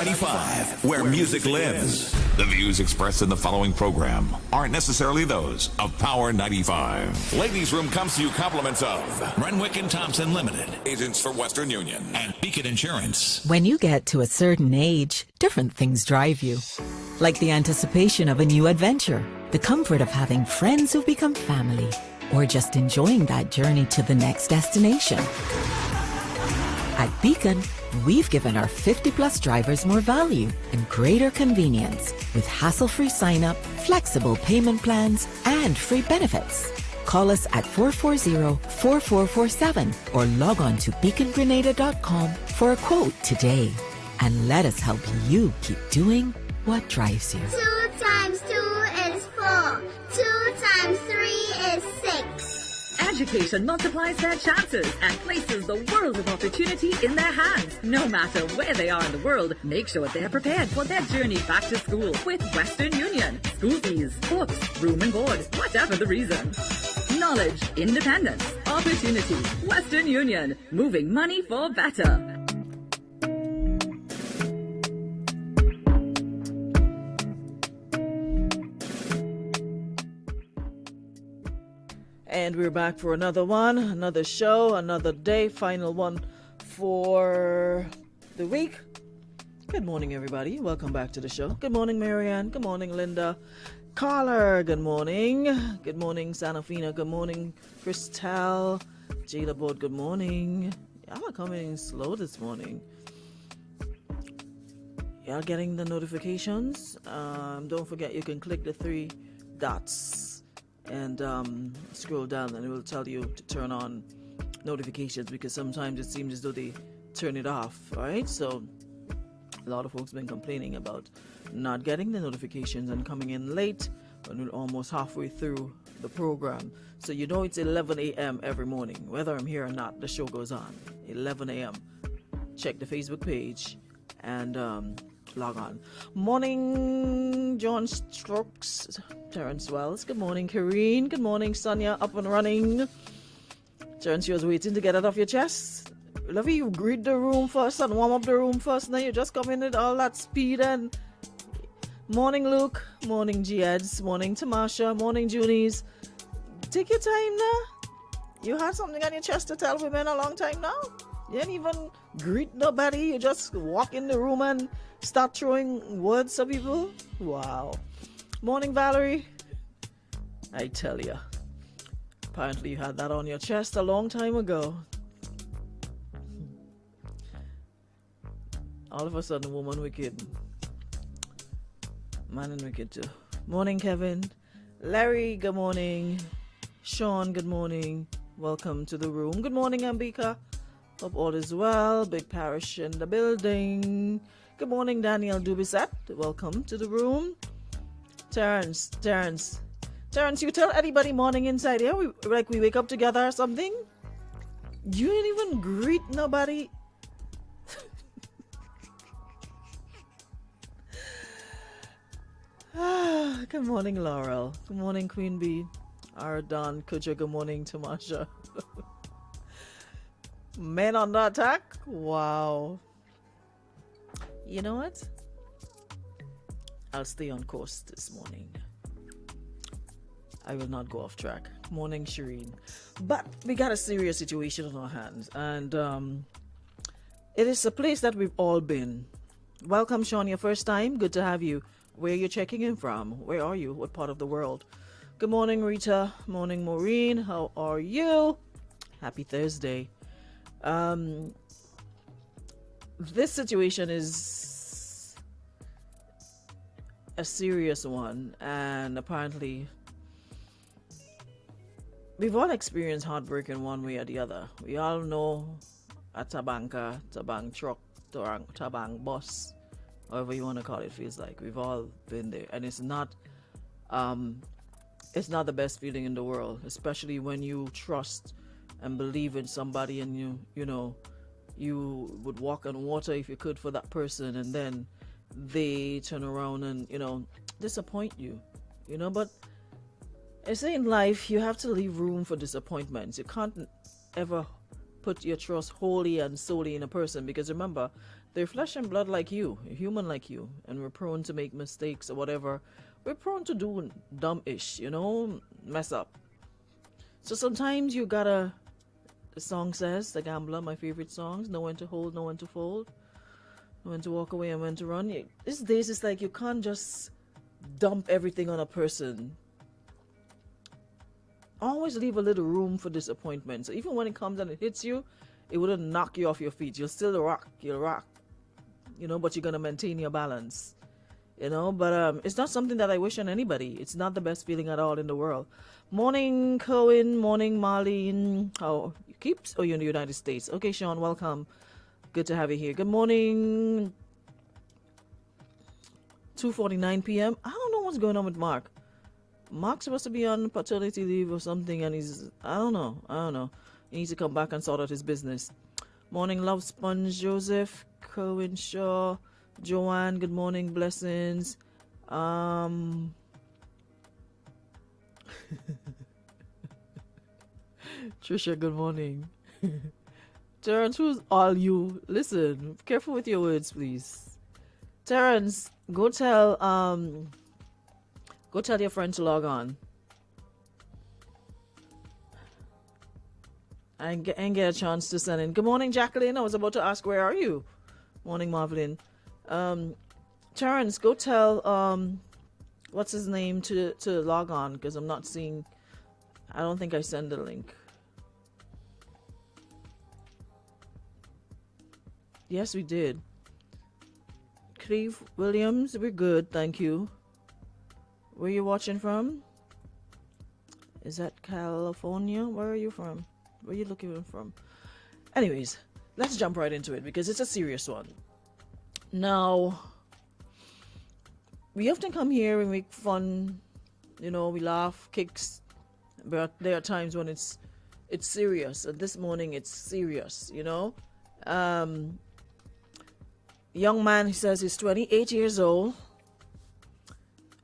95, where music lives. The views expressed in the following program aren't necessarily those of Power 95. Ladies' Room comes to you compliments of Renwick and Thompson Limited, agents for Western Union, and Beacon Insurance. When you get to a certain age, different things drive you. Like the anticipation of a new adventure, the comfort of having friends who've become family, or just enjoying that journey to the next destination. At Beacon, we've given our 50-plus drivers more value and greater convenience with hassle-free sign-up, flexible payment plans, and free benefits. Call us at 440-4447 or log on to beacongrenada.com for a quote today. And let us help you keep doing what drives you. 2 times 2 is 4. 2 times 3 is 6. Education multiplies their chances and places the world of opportunity in their hands. No matter where they are in the world, make sure they're prepared for their journey back to school with Western Union. School fees, books, room and board, whatever the reason. Knowledge, independence, opportunity. Western Union, moving money for better. And we're back for another one, another show, another day, final one for the week. Good morning, everybody. Welcome back to the show. Good morning, Marianne. Good morning, Linda. Carla, good morning. Good morning, Sanafina. Good morning, Christelle. Jada Board, good morning. Y'all are coming slow this morning. Y'all getting the notifications? Don't forget you can click the 3 dots and scroll down and it will tell you to turn on notifications, because sometimes it seems as though they turn it off. All right, so a lot of folks been complaining about not getting the notifications and coming in late when we're almost halfway through the program. So you know it's 11 a.m. every morning, whether I'm here or not. The show goes on 11 a.m. Check the Facebook page and log on. Morning, John Strokes, Terrence Wells. Good morning, Kareen. Good morning, Sonia. Up and running. Terrence, you was waiting to get it off your chest. Lovey, you greet the room first and warm up the room first. Now you just come in with all that speed. And morning, Luke. Morning, G-Eds. Morning, Tamasha. Morning, Junies. Take your time now. You had something on your chest to tell women a long time now. You didn't even greet nobody. You just walk in the room and start throwing words at people. Wow. Morning, Valerie. I tell you, apparently you had that on your chest a long time ago. All of a sudden, woman wicked. Man and wicked too. Morning, Kevin. Larry, good morning. Sean, good morning. Welcome to the room. Good morning, Ambika. Hope all is well. Big parish in the building. Good morning, Daniel Dubisat. Welcome to the room. Terrence, you tell anybody morning inside here? We wake up together or something? You didn't even greet nobody. Good morning, Laurel. Good morning, Queen Bee. Ardon, Kuja, good morning, Tamasha. Men on the attack? Wow. You know what? I'll stay on course this morning. I will not go off track. Morning, Shireen. But we got a serious situation on our hands. And it is a place that we've all been. Welcome, Sean, your first time. Good to have you. Where are you checking in from? Where are you? What part of the world? Good morning, Rita. Morning, Maureen. How are you? Happy Thursday. This situation is a serious one, and apparently we've all experienced heartbreak in one way or the other. We all know a tabanka, tabang truck, tabang bus, however you want to call it, feels like. We've all been there, and it's not the best feeling in the world, especially when you trust and believe in somebody, and you would walk on water if you could for that person, and then they turn around and disappoint you, but I say in life you have to leave room for disappointments. You can't ever put your trust wholly and solely in a person, because remember, They're flesh and blood like you, a human like you, and we're prone to make mistakes or whatever. We're prone to do dumb-ish, you know, mess up. So sometimes you gotta, the song says, The Gambler, my favorite songs, know when to hold, know when to fold, know when to walk away and when to run. These days it's like you can't just dump everything on a person. Always leave a little room for disappointment. So even when it comes and it hits you, it wouldn't knock you off your feet. You'll still rock. You'll rock. You know, but you're going to maintain your balance. You know, but it's not something that I wish on anybody. It's not the best feeling at all in the world. Morning, Cohen. Morning, Marlene. Oh, you keeps? Oh, you're in the United States. Okay, Sean, welcome. Good to have you here. Good morning. 2:49 p.m. I don't know what's going on with Mark. Mark's supposed to be on paternity leave or something, and I don't know. He needs to come back and sort out his business. Morning, Love Sponge, Joseph, Cohen Shaw, Joanne, good morning, blessings. Trisha, good morning. Terrence, who's all you? Listen, careful with your words, please. Terrence, go tell your friend to log on. I ain't get a chance to send in. Good morning, Jacqueline. I was about to ask, where are you? Morning, Marvelyn. Terrence, go tell what's his name to log on, because I'm not seeing. I don't think I sent the link. Yes, we did. Cleve Williams, we're good, thank you. Where are you watching from? Is that California? Where are you from? Where are you looking from? Anyways, let's jump right into it because it's a serious one. Now, we often come here and make fun, you know, we laugh, kicks, but there are times when it's serious. And this morning it's serious, you know. Young man, he says he's 28 years old,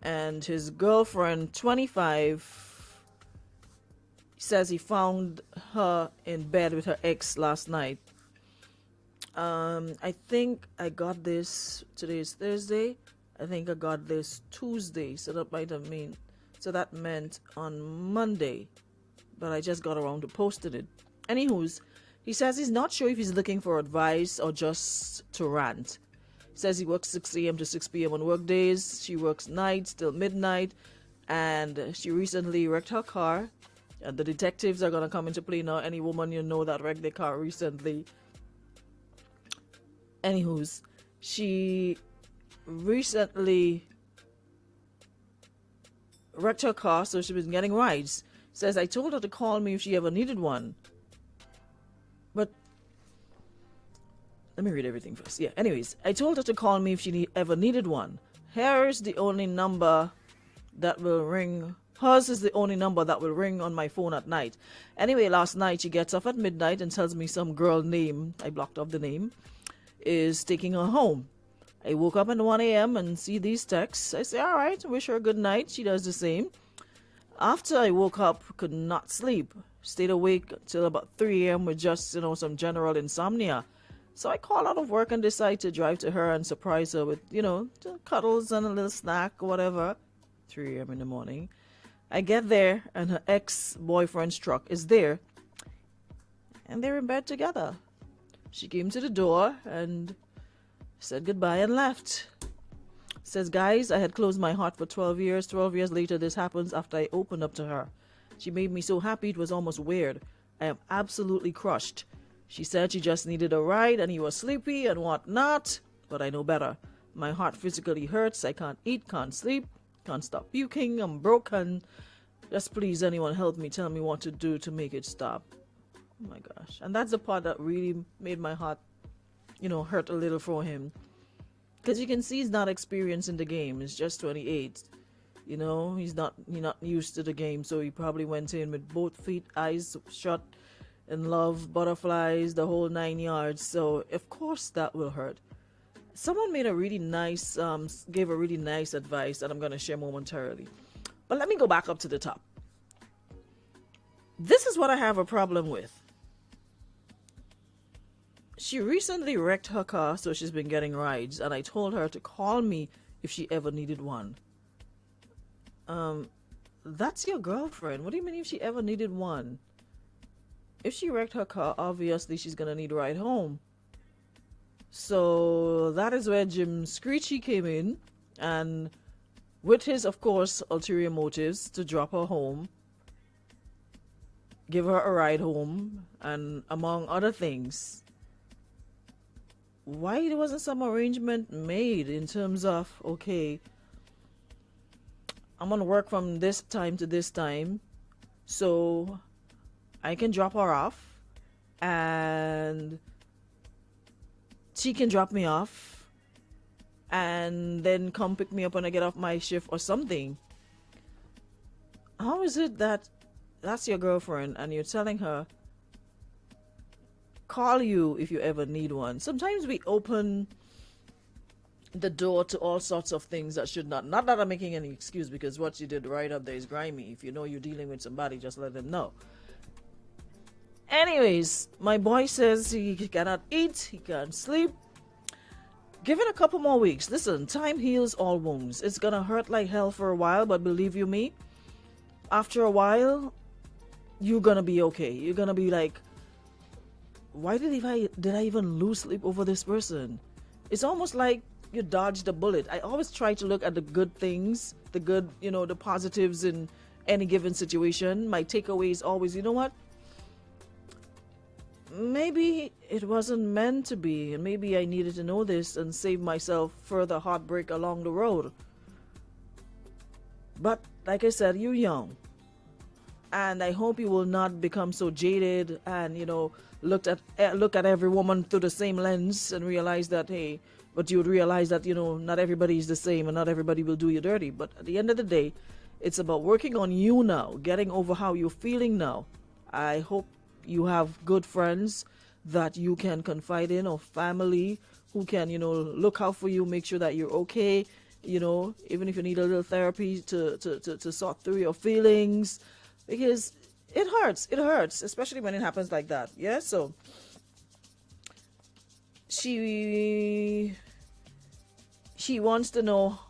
and his girlfriend, 25, says he found her in bed with her ex last night. I think I got this, today is Thursday, I think I got this Tuesday, so that meant on Monday, but I just got around to posting it. Anywho's, he says he's not sure if he's looking for advice or just to rant. He says he works 6 a.m. to 6 p.m. on work days. She works nights till midnight, and she recently wrecked her car. And the detectives are going to come into play now. Any woman you know that wrecked their car recently. Anywho's, she recently wrecked her car, so she was getting rides. Says, I told her to call me if she ever needed one. But let me read everything first. Yeah, anyways, I told her to call me if she ever needed one. Here's the only number that will ring. Hers is the only number that will ring on my phone at night. Anyway, last night she gets up at midnight and tells me some girl name, I blocked off the name, is taking her home. I woke up at 1 a.m. and see these texts. I say, all right, wish her good night. She does the same. After I woke up, could not sleep. Stayed awake till about 3 a.m. with just, some general insomnia. So I call out of work and decide to drive to her and surprise her with, cuddles and a little snack or whatever. 3 a.m. in the morning. I get there and her ex-boyfriend's truck is there. And they're in bed together. She came to the door and said goodbye and left. Says, guys, I had closed my heart for 12 years. 12 years later, this happens after I opened up to her. She made me so happy it was almost weird. I am absolutely crushed. She said she just needed a ride and he was sleepy and whatnot. But I know better. My heart physically hurts. I can't eat, can't sleep, can't stop puking. I'm broken. Just please, anyone help me. Tell me what to do to make it stop. Oh my gosh. And that's the part that really made my heart, hurt a little for him. Because you can see he's not experienced in the game. He's just 28. He's not used to the game. So he probably went in with both feet, eyes shut, in love, butterflies, the whole 9 yards. So of course that will hurt. Someone made a really nice, gave a really nice advice that I'm going to share momentarily. But let me go back up to the top. This is what I have a problem with. She recently wrecked her car, so she's been getting rides, and I told her to call me if she ever needed one. That's your girlfriend. What do you mean if she ever needed one? If she wrecked her car, obviously she's gonna need a ride home. So that is where Jim Screechy came in, and with his, of course, ulterior motives to drop her home, give her a ride home, and among other things. Why wasn't some arrangement made in terms of, okay, I'm gonna work from this time to this time, so I can drop her off, and she can drop me off, and then come pick me up when I get off my shift or something. How is it that that's your girlfriend and you're telling her, call you if you ever need one? Sometimes we open the door to all sorts of things that should not that I'm making any excuse, because what you did right up there is grimy. If you know you're dealing with somebody, just let them know. Anyways, my boy says he cannot eat, he can't sleep. Give it a couple more weeks. Listen, time heals all wounds. It's gonna hurt like hell for a while, but believe you me, after a while you're gonna be okay. You're gonna be like, why did I even lose sleep over this person? It's almost like you dodged a bullet. I always try to look at the good things, the good, the positives in any given situation. My takeaway is always, you know what? Maybe it wasn't meant to be, and maybe I needed to know this and save myself further heartbreak along the road. But like I said, you're young, and I hope you will not become so jaded and look at every woman through the same lens and realize that, hey, but you would realize that not everybody is the same and not everybody will do you dirty. But at the end of the day, it's about working on you now, getting over how you're feeling now. I hope you have good friends that you can confide in, or family who can look out for you, make sure that you're okay, even if you need a little therapy to sort through your feelings, because it hurts, especially when it happens like that. Yeah, so she wants to know,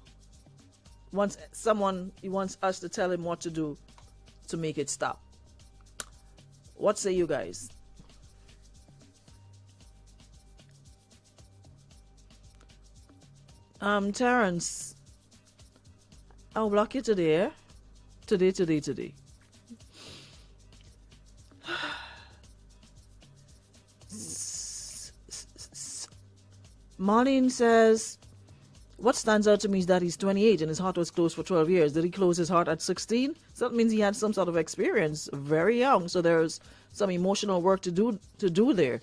he wants us to tell him what to do to make it stop. What say you guys? Terrence, I'll block you today. Today. Marlene says, what stands out to me is that he's 28 and his heart was closed for 12 years. Did he close his heart at 16? So that means he had some sort of experience very young. So there's some emotional work to do there.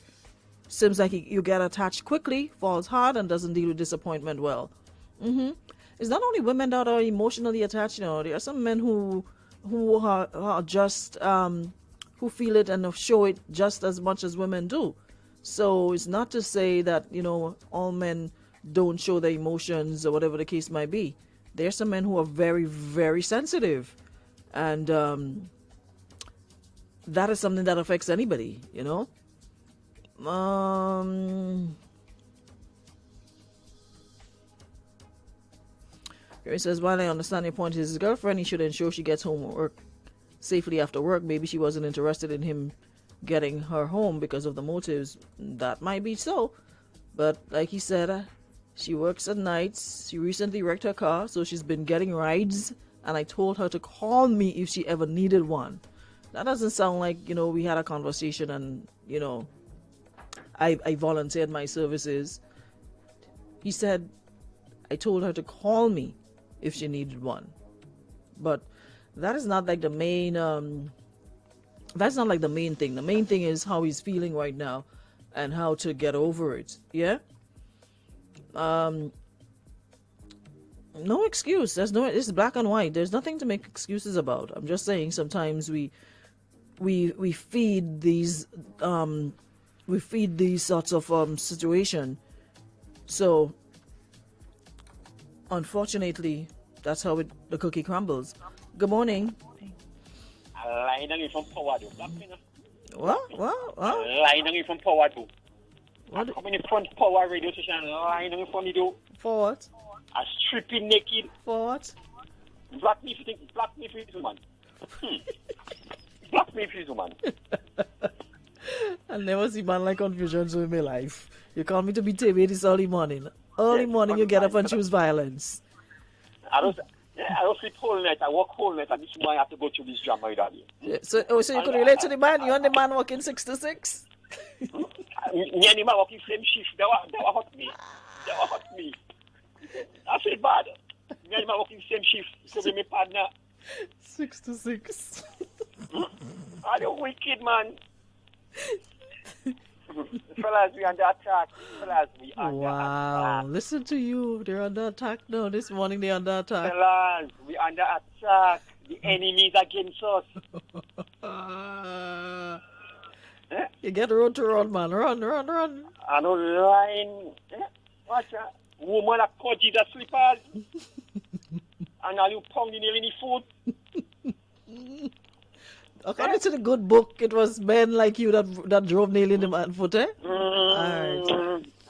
Seems like you get attached quickly, falls hard, and doesn't deal with disappointment well. It's not only women that are emotionally attached. There are some men who are just who feel it and show it just as much as women do. So it's not to say that all men don't show their emotions or whatever the case might be. There's some men who are very, very sensitive, and that is something that affects anybody. He says, while I understand your point, his girlfriend, he should ensure she gets home work safely after work. Maybe she wasn't interested in him getting her home because of the motives. That might be so, but like he said, she works at nights. She recently wrecked her car, so she's been getting rides, and I told her to call me if she ever needed one. That doesn't sound like we had a conversation and I volunteered my services. He said I told her to call me if she needed one, but that is not like the main that's not like the main thing. The main thing is how he's feeling right now and how to get over it. Yeah. No excuse. It's black and white. There's nothing to make excuses about. I'm just saying sometimes we feed these sorts of situation. So unfortunately, that's how the cookie crumbles. Good morning. Line from power to. What? Line from power to. What? I come in the front power radio station and line in front of you. For what? I stripping naked. For what? Black me if you man. Black me if you man. I never see man like confusion so in my life. You call me to be TV this early morning. Early morning you get up and choose violence. I don't sleep whole night. I work whole night, and this morning I have to go through this drama with that. Yeah, so you could relate to the man? You and the man working 6 to 6? Me and him are working same shift. That was hurt me. I feel bad. Me and him are working same shift. So be my partner. 6 to 6. Are you wicked, man? Fellas, we under attack. Wow. Listen to you. They're under attack now. This morning they're under attack. Fellas, we under attack. The enemy is against us. You get the road to run, man. Run. I know line. Watch that. Woman that caught Jesus slippers. And now you pounding nail in the foot. According to the good book, it was men like you that drove nail in the man's foot, eh? Alright.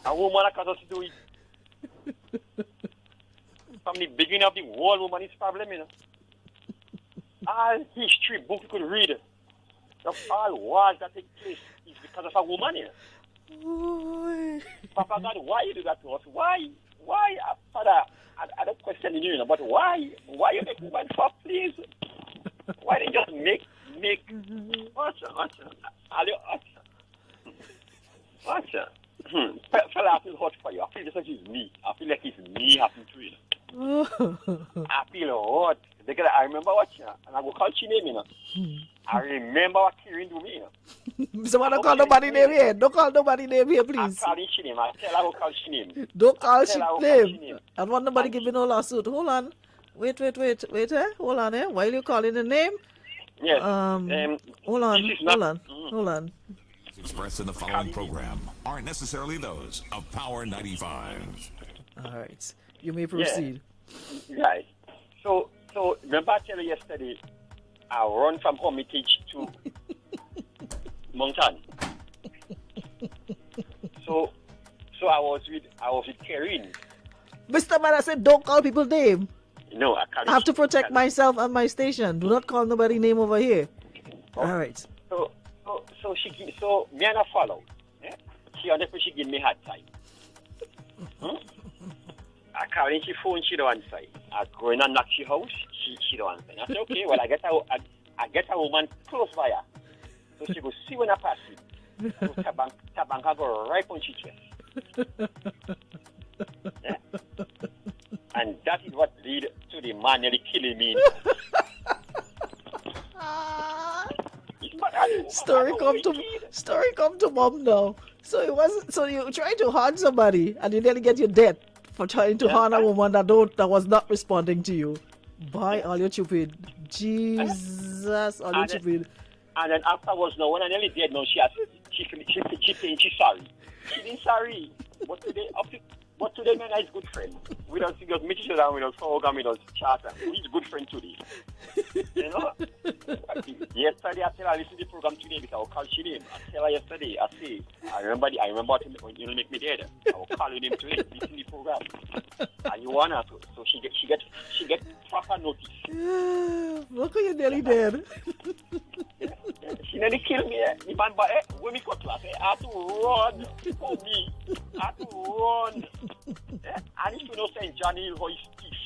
A woman that caused us to do it. From the beginning of the world, woman is problem, you know. All history book you could read. Of all wars that take place is because of a woman, you know. Papa God, why you do that to us? Why? Father, I don't question you, but why? Why you make woman fuck, please? Why they just make? Watch out. Fella, I feel hot for you. I feel just like it's me. I feel like it's me happening to you. I feel hot. Because I remember watching her, and I go call she name, you know. I remember what Kirin do me, you know. So don't call nobody name here. Don't call nobody name here, please. I call she name. I tell her to call she name. Don't call she name. I want nobody giving no lawsuit. Hold on. Wait, Hold on, eh? While you calling the name? Yes. Hold on. Expressed in the following program aren't necessarily those of Power 95. All right. You may proceed. Yeah. Right. So remember I tell you yesterday, I run from Hermitage to Mountain. So I was with Karen. Mr. Man, I said don't call people name. No, I can't. I have to protect myself and my station. Do not call nobody name over here. All right. So me and I follow. Yeah? She give me hard time. I call in she phone, she don't answer. I go in and knock she house, she don't answer. I say, okay, well I get a woman close by her. So she go see when I pass it. So Tabanka go right on she chest. Yeah? And that is what lead to the man nearly killing me. Story come to mom now. So it wasn't. So you trying to harm somebody, and you nearly get your death for trying to harm a woman that was not responding to you. By all your stupid, Jesus, all your stupid. And then afterwards, now when I nearly dead, now she saying she's sorry. She didn't sorry, but today, man, is good friend. We don't just meet each other, we don't talk, and we don't chat. He's good friend today. You know? Yesterday, I tell her, listen to the program today because I will call she name. I tell her yesterday, I say, I remember when you make me dead. I will call your name today, listen to the program. And you want her to, so she get proper notice. Look at you nearly dead. She nearly killed me. The man, but when we got class, I had to run for me. I had to run. I need to know St. Johnny how he speaks.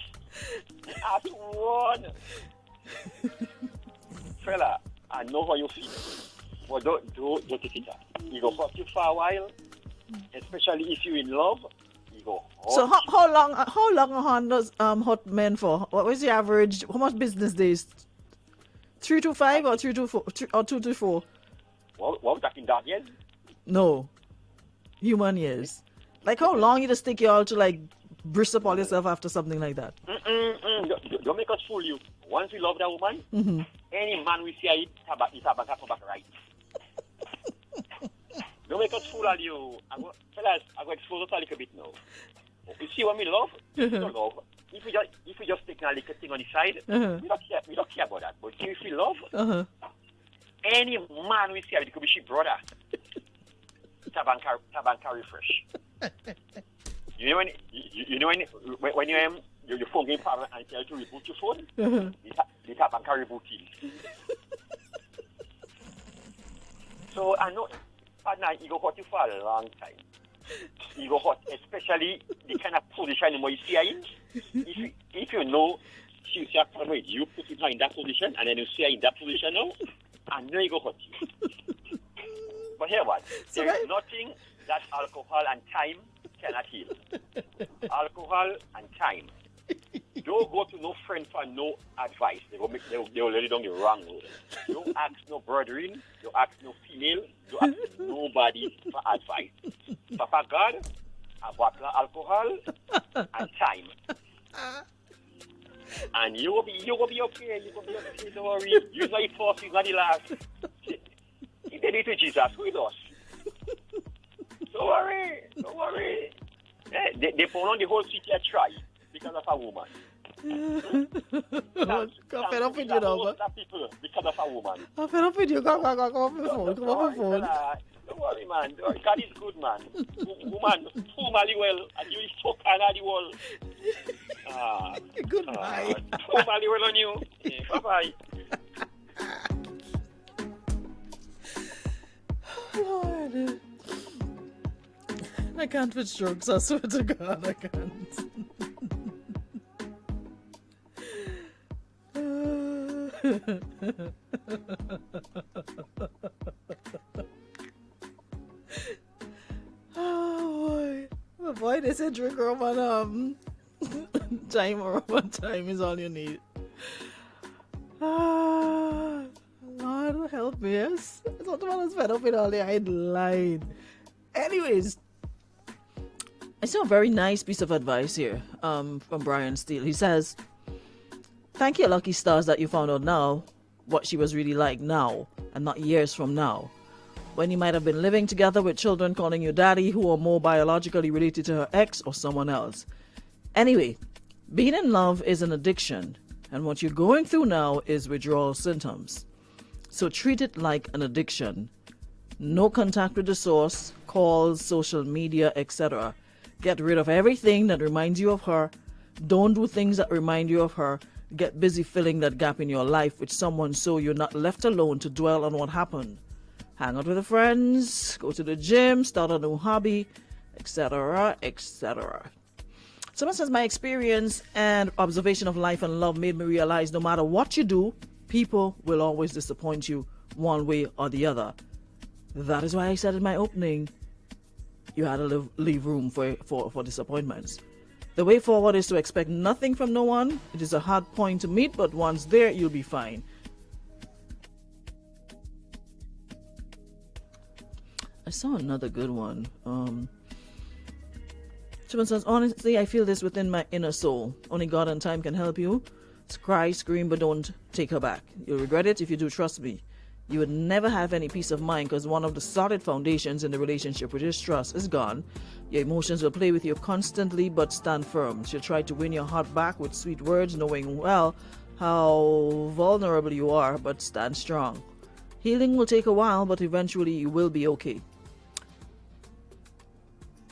I had to run. Fella, I know how you feel. But don't take it out. You go hurt you for a while, especially if you're in love. You go hurt. So how long a hand does hot men for? What was the average? How much business days? 3 to 5 or 3 to 4 or 2 to 4? What we talking dark years? No, human years. Like how long you just take you all to like brush up all yourself after something like that? Don't make us fool you. Once we love that woman, any man we see it, tabak right. Don't make us fool all you. Fellas, I go expose us a little bit now. You see what we love? We don't love. If we just take a little thing on the side, we don't care about that. But if we love, any man we see it could be she brother. Tabanca refresh. You know when your phone game power and tell you to reboot your phone, the Tabanca rebooting. So I know partner you go hot you for a long time. You go hot, especially the kind of position where you see her in. If you know she's your family, you put her in that position and then you see her in that position now, and then you go hot you. But here what? There is nothing that alcohol and time cannot heal. Alcohol and time. Don't go to no friend for no advice. They will let you down the wrong road. Don't ask no brethren. Don't ask no female. Don't ask nobody for advice. Papa God, a bottle of alcohol and time. And you will be okay. You will be okay. Don't worry. You're not the first. You're not the last. He did it to Jesus with us. Don't worry. They put on the whole city a try because of a woman. Come fed up with you now, people because of a woman. I'm fed up with you. Come off the phone. Don't worry, man. God is good, man. Woman, formally well, and you is so kind of the world. Goodbye. Formally well on you. Bye-bye. Lord. I can't with strokes, I swear to God, I can't. Oh boy, they said drink rum and time or one time is all you need. Lord help me, yes. I thought the man was fed up with all the line. Anyways, I saw a very nice piece of advice here from Brian Steele. He says, thank your lucky stars that you found out now what she was really like now and not years from now, when you might have been living together with children calling you daddy who are more biologically related to her ex or someone else. Anyway, being in love is an addiction, and what you're going through now is withdrawal symptoms. So treat it like an addiction. No contact with the source, calls, social media, etc. Get rid of everything that reminds you of her. Don't do things that remind you of her. Get busy filling that gap in your life with someone so you're not left alone to dwell on what happened. Hang out with the friends, go to the gym, start a new hobby, etc., etc. Someone says, my experience and observation of life and love made me realize no matter what you do, people will always disappoint you one way or the other. That is why I said in my opening, you had to leave room for disappointments. The way forward is to expect nothing from no one. It is a hard point to meet, but once there, you'll be fine. I saw another good one. Someone says, honestly, I feel this within my inner soul. Only God and time can help you. Cry, scream, but don't take her back. You'll regret it if you do, trust me. You would never have any peace of mind because one of the solid foundations in the relationship, which is trust, is gone. Your emotions will play with you constantly, but stand firm. She'll try to win your heart back with sweet words, knowing well how vulnerable you are, but stand strong. Healing will take a while, but eventually you will be okay.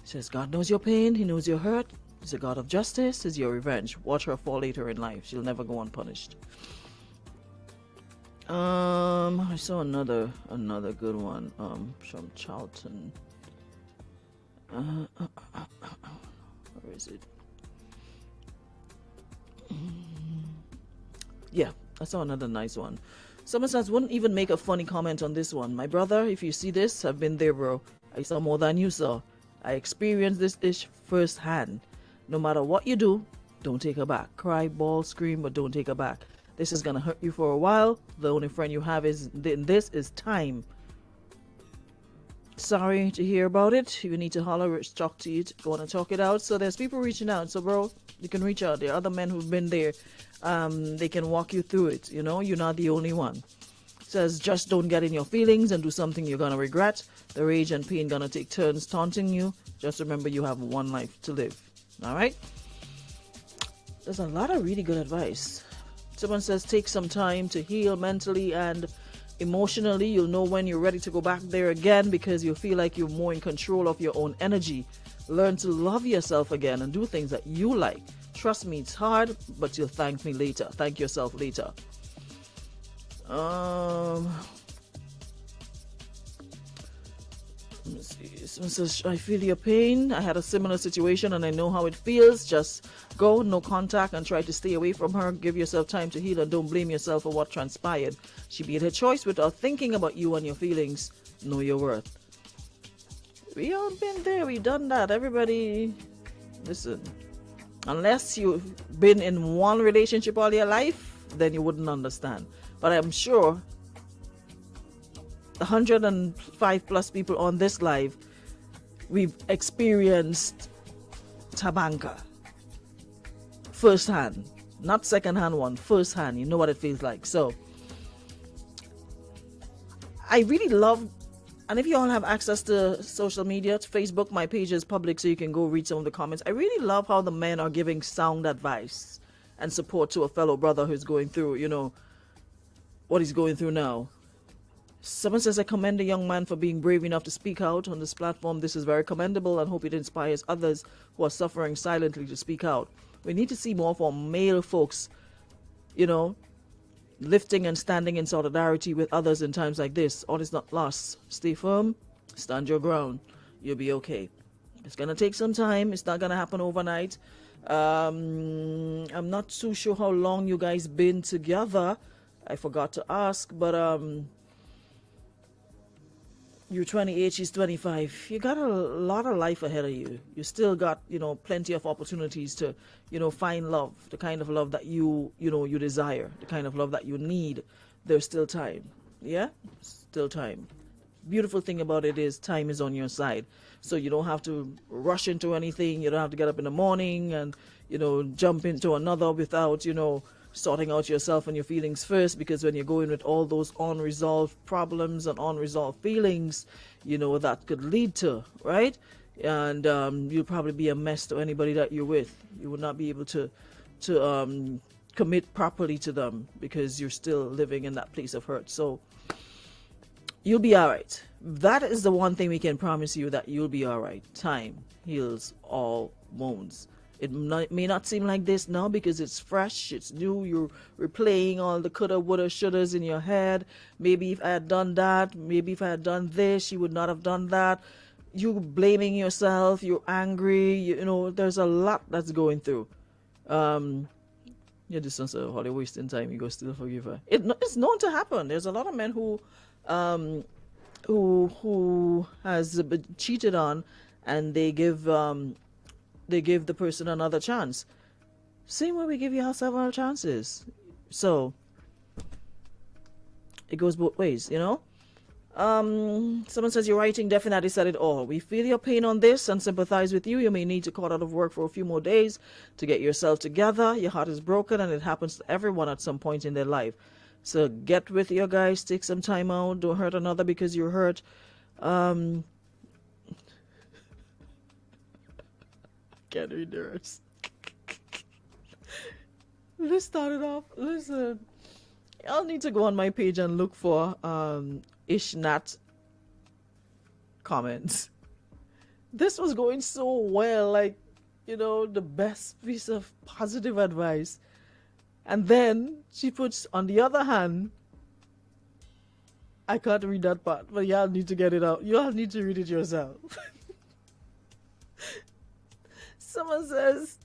He says, God knows your pain, He knows your hurt. He's a God of justice, He's your revenge. Watch her fall later in life. She'll never go unpunished. I saw another good one from Charlton. Where is it? Yeah, I saw another nice one. Someone says, wouldn't even make a funny comment on this one. My brother, if you see this, I've been there, bro. I saw more than you saw. I experienced this ish firsthand. No matter what you do, don't take her back. Cry, bawl, scream, but don't take her back. This is going to hurt you for a while. The only friend you have in this is time. Sorry to hear about it. You need to holler, talk to you, want to talk it out. So there's people reaching out. So, bro, you can reach out. There are other men who've been there. They can walk you through it. You know, you're not the only one. It says, just don't get in your feelings and do something you're going to regret. The rage and pain going to take turns taunting you. Just remember you have one life to live. All right? There's a lot of really good advice. Someone says, take some time to heal mentally and Emotionally, you'll know when you're ready to go back there again because you feel like you're more in control of your own energy. Learn to love yourself again and do things that you like. Trust me, it's hard, but you'll thank me later. Thank yourself later. Let me see. Someone says, I feel your pain. I had a similar situation and I know how it feels. Just go, no contact, and try to stay away from her. Give yourself time to heal and don't blame yourself for what transpired. She made her choice without thinking about you and your feelings. Know your worth. We all been there. We done that. Everybody, listen. Unless you've been in one relationship all your life, then you wouldn't understand. But I'm sure 105 plus people on this live, we've experienced tabanka firsthand, not secondhand one, firsthand. You know what it feels like. So I really love, and if you all have access to social media, to Facebook, my page is public so you can go read some of the comments. I really love how the men are giving sound advice and support to a fellow brother who's going through, you know, what he's going through now. Someone says, I commend the young man for being brave enough to speak out on this platform. This is very commendable and hope it inspires others who are suffering silently to speak out. We need to see more for male folks, you know, lifting and standing in solidarity with others in times like this. All is not lost. Stay firm, stand your ground. You'll be okay. It's going to take some time. It's not going to happen overnight. I'm not too sure how long you guys been together. I forgot to ask, but you're 28, she's 25. You got a lot of life ahead of you. You still got, you know, plenty of opportunities to, you know, find love, the kind of love that you desire, the kind of love that you need. There's still time. Yeah? Still time. Beautiful thing about it is time is on your side. So you don't have to rush into anything. You don't have to get up in the morning and, you know, jump into another without, you know, sorting out yourself and your feelings first, because when you're going with all those unresolved problems and unresolved feelings, you know, that could lead to, right? And you'll probably be a mess to anybody that you're with. You will not be able to commit properly to them because you're still living in that place of hurt. So you'll be all right. That is the one thing we can promise you, that you'll be all right. Time heals all wounds. It may not seem like this now because it's fresh, it's new, you're replaying all the coulda, woulda, shouldas in your head. Maybe if I had done that, maybe if I had done this, you would not have done that. You're blaming yourself, you're angry, you know, there's a lot that's going through. Yeah, this one's a holiday wasting time, you go still forgive her. It's known to happen. There's a lot of men who has been cheated on, and they give the person another chance. Same way we give you several chances. So it goes both ways, you know. Someone says your writing definitely said it all. We feel your pain on this and sympathize with you. You may need to call out of work for a few more days to get yourself together. Your heart is broken and it happens to everyone at some point in their life. So get with your guys, take some time out, don't hurt another because you're hurt. Can't read the rest. Let's start it off. Listen, I'll need to go on my page and look for Ishnat comments. This was going so well, like, you know, the best piece of positive advice. And then she puts, on the other hand, I can't read that part, but y'all need to get it out. Y'all need to read it yourself. Someone says,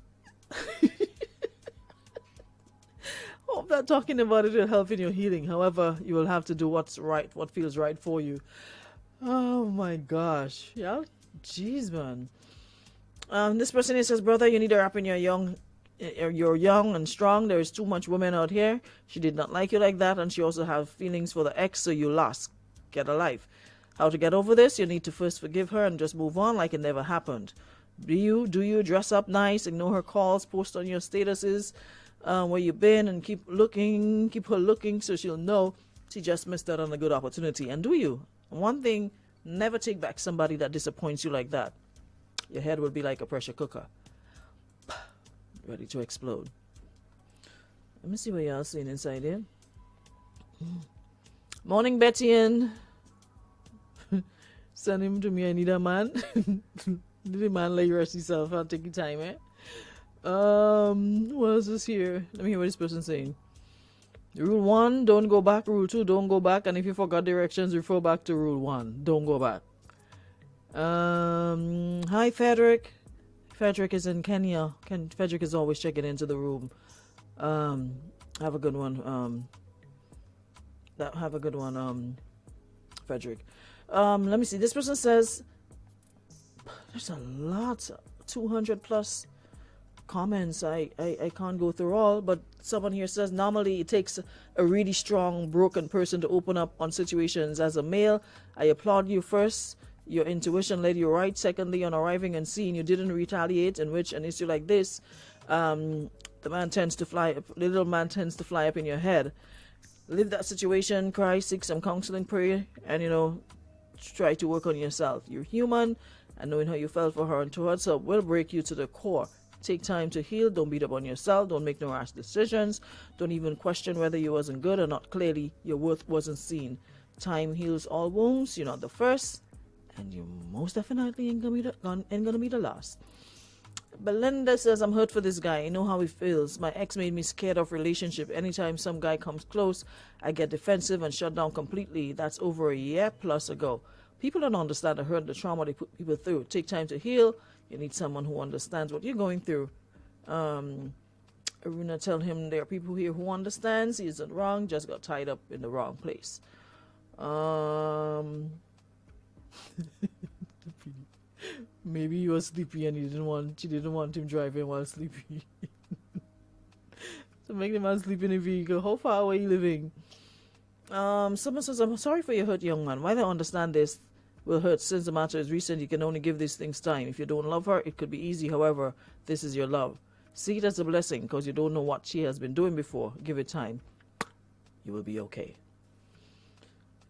hope that talking about it will help in your healing. However, you will have to do what's right, what feels right for you. Oh my gosh. Yeah, jeez, man. This person here says, brother, you need to wrap in your young. You're young and strong. There is too much women out here. She did not like you like that, and she also has feelings for the ex, so you lost. Get a life. How to get over this? You need to first forgive her and just move on like it never happened. Do you dress up nice, ignore her calls, post on your statuses where you've been, and keep her looking so she'll know she just missed out on a good opportunity. And do you? One thing, never take back somebody that disappoints you like that. Your head will be like a pressure cooker, ready to explode. Let me see what y'all seeing inside here. Morning, Betty. And send him to me. I need a man. Need a man like rest yourself. I'll take your time, eh? What else is here? Let me hear what this person's saying. Rule 1, don't go back. Rule 2, don't go back. And if you forgot directions, refer back to Rule 1. Don't go back. Hi, Frederick. Frederick is in Kenya. Frederick is always checking into the room. Have a good one. Have a good one, Frederick. Let me see. This person says there's a lot, 200 plus comments. I can't go through all, but someone here says normally it takes a really strong, broken person to open up on situations. As a male, I applaud you. First, your intuition led you right. Secondly, on arriving and seeing you didn't retaliate, in which an issue like this, the little man tends to fly up in your head. Live that situation, cry, seek some counseling, pray, and try to work on yourself. You're human, and knowing how you felt for her and towards her will break you to the core. Take time to heal. Don't beat up on yourself. Don't make no rash decisions. Don't even question whether you wasn't good or not. Clearly, your worth wasn't seen. Time heals all wounds. You're not the first, and you most definitely ain't gonna be the last. Belinda says, I'm hurt for this guy. I know how he feels. My ex made me scared of relationship. Anytime some guy comes close, I get defensive and shut down completely. That's over a year plus ago. People don't understand the hurt, the trauma they put people through. Take time to heal. You need someone who understands what you're going through. Aruna, tell him there are people here who understands. He isn't wrong, just got tied up in the wrong place. Maybe he was sleepy and she didn't want him driving while sleepy. So make the man sleep in a vehicle. How far away are you living? Someone says, I'm sorry for your hurt, young man. Why don't understand this will hurt since the matter is recent. You can only give these things time. If you don't love her, it could be easy. However, this is your love. See it as a blessing because you don't know what she has been doing before. Give it time. You will be okay.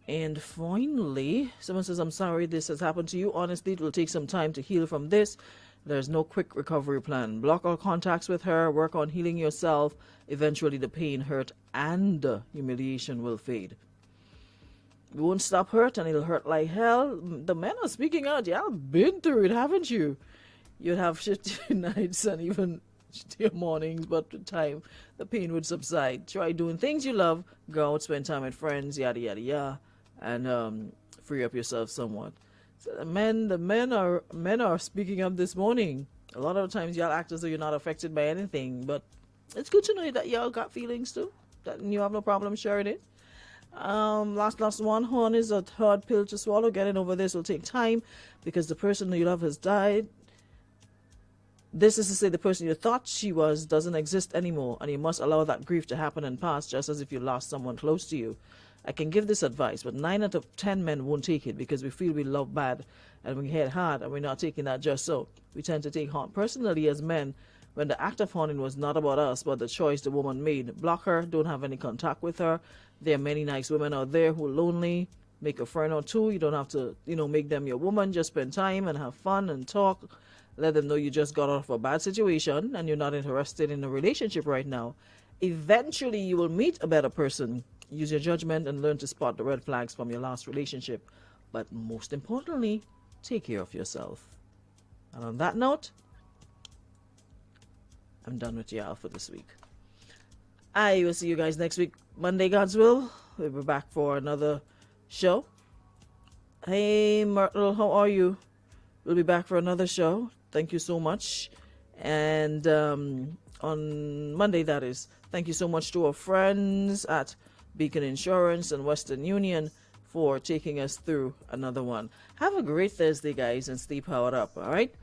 And finally, someone says, I'm sorry this has happened to you. Honestly, it will take some time to heal from this. There's no quick recovery plan. Block all contacts with her. Work on healing yourself. Eventually, the pain, hurt, and humiliation will fade. It won't stop hurt, and it'll hurt like hell. The men are speaking out. Y'all been through it, haven't you? You'd have shitty nights and even shittier mornings, but with time, the pain would subside. Try doing things you love. Go out, spend time with friends, yada, yada, yada, and free up yourself somewhat. So the men are speaking up this morning. A lot of times y'all act as though you're not affected by anything, but it's good to know that y'all got feelings too. That you have no problem sharing it. Last one. Horn is a hard pill to swallow. Getting over this will take time because the person you love has died. This is to say the person you thought she was doesn't exist anymore, and you must allow that grief to happen and pass just as if you lost someone close to you. I can give this advice, but 9 out of 10 men won't take it because we feel we love bad and we hate hard, and we're not taking that just so. We tend to take harm personally as men when the act of haunting was not about us, but the choice the woman made. Block her, don't have any contact with her. There are many nice women out there who are lonely. Make a friend or two. You don't have to, make them your woman. Just spend time and have fun and talk. Let them know you just got out of a bad situation and you're not interested in a relationship right now. Eventually, you will meet a better person. Use your judgment and learn to spot the red flags from your last relationship. But most importantly, take care of yourself. And on that note, I'm done with y'all for this week. I will see you guys next week, Monday, God's will. We'll be back for another show. Hey, Myrtle, how are you? We'll be back for another show. Thank you so much. And on Monday, that is. Thank you so much to our friends at Beacon Insurance and Western Union for taking us through another one. Have a great Thursday, guys, and stay powered up, all right?